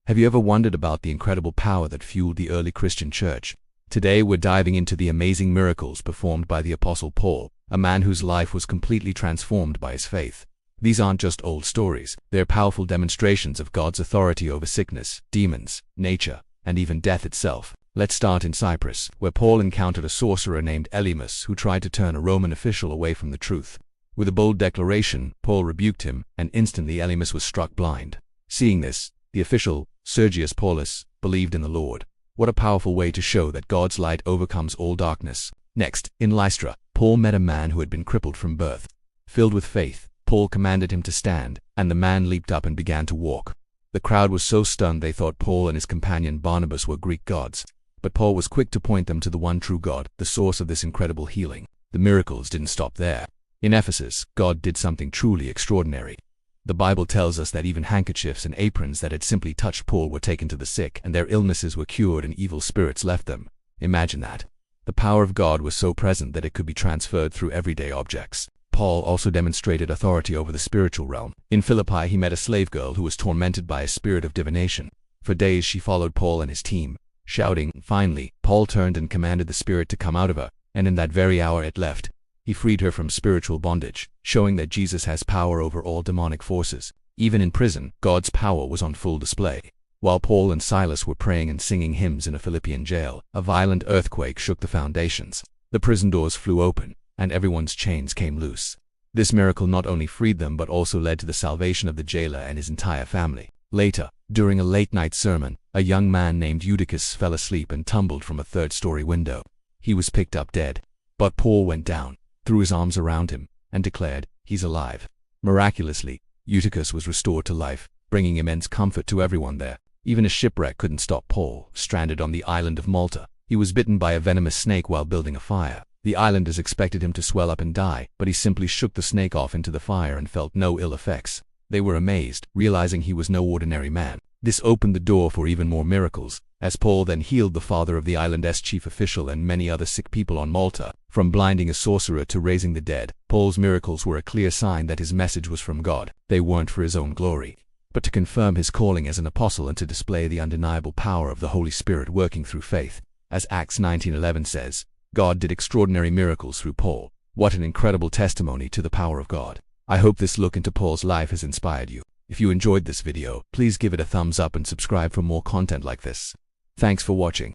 Have you ever wondered about the incredible power that fueled the early Christian church? Today we're diving into the amazing miracles performed by the Apostle Paul, a man whose life was completely transformed by his faith. These aren't just old stories, they're powerful demonstrations of God's authority over sickness, demons, nature, and even death itself. Let's start in Cyprus, where Paul encountered a sorcerer named Elymas who tried to turn a Roman official away from the truth. With a bold declaration, Paul rebuked him, and instantly Elymas was struck blind. Seeing this, the official, Sergius Paulus, believed in the Lord. What a powerful way to show that God's light overcomes all darkness. Next, in Lystra, Paul met a man who had been crippled from birth. Filled with faith, Paul commanded him to stand, and the man leaped up and began to walk. The crowd was so stunned they thought Paul and his companion Barnabas were Greek gods. But Paul was quick to point them to the one true God, the source of this incredible healing. The miracles didn't stop there. In Ephesus, God did something truly extraordinary. The Bible tells us that even handkerchiefs and aprons that had simply touched Paul were taken to the sick, and their illnesses were cured and evil spirits left them. Imagine that. The power of God was so present that it could be transferred through everyday objects. Paul also demonstrated authority over the spiritual realm. In Philippi, he met a slave girl who was tormented by a spirit of divination. For days she followed Paul and his team, shouting. Finally, Paul turned and commanded the spirit to come out of her, and in that very hour it left. He freed her from spiritual bondage, showing that Jesus has power over all demonic forces. Even in prison, God's power was on full display. While Paul and Silas were praying and singing hymns in a Philippian jail, a violent earthquake shook the foundations. The prison doors flew open, and everyone's chains came loose. This miracle not only freed them but also led to the salvation of the jailer and his entire family. Later, during a late-night sermon, a young man named Eutychus fell asleep and tumbled from a third-story window. He was picked up dead. But Paul went down, threw his arms around him, and declared, "He's alive." Miraculously, Eutychus was restored to life, bringing immense comfort to everyone there. Even a shipwreck couldn't stop Paul, stranded on the island of Malta. He was bitten by a venomous snake while building a fire. The islanders expected him to swell up and die, but he simply shook the snake off into the fire and felt no ill effects. They were amazed, realizing he was no ordinary man. This opened the door for even more miracles, as Paul then healed the father of the island's chief official and many other sick people on Malta. From blinding a sorcerer to raising the dead, Paul's miracles were a clear sign that his message was from God. They weren't for his own glory, but to confirm his calling as an apostle and to display the undeniable power of the Holy Spirit working through faith. As Acts 19:11 says, God did extraordinary miracles through Paul. What an incredible testimony to the power of God. I hope this look into Paul's life has inspired you. If you enjoyed this video, please give it a thumbs up and subscribe for more content like this. Thanks for watching.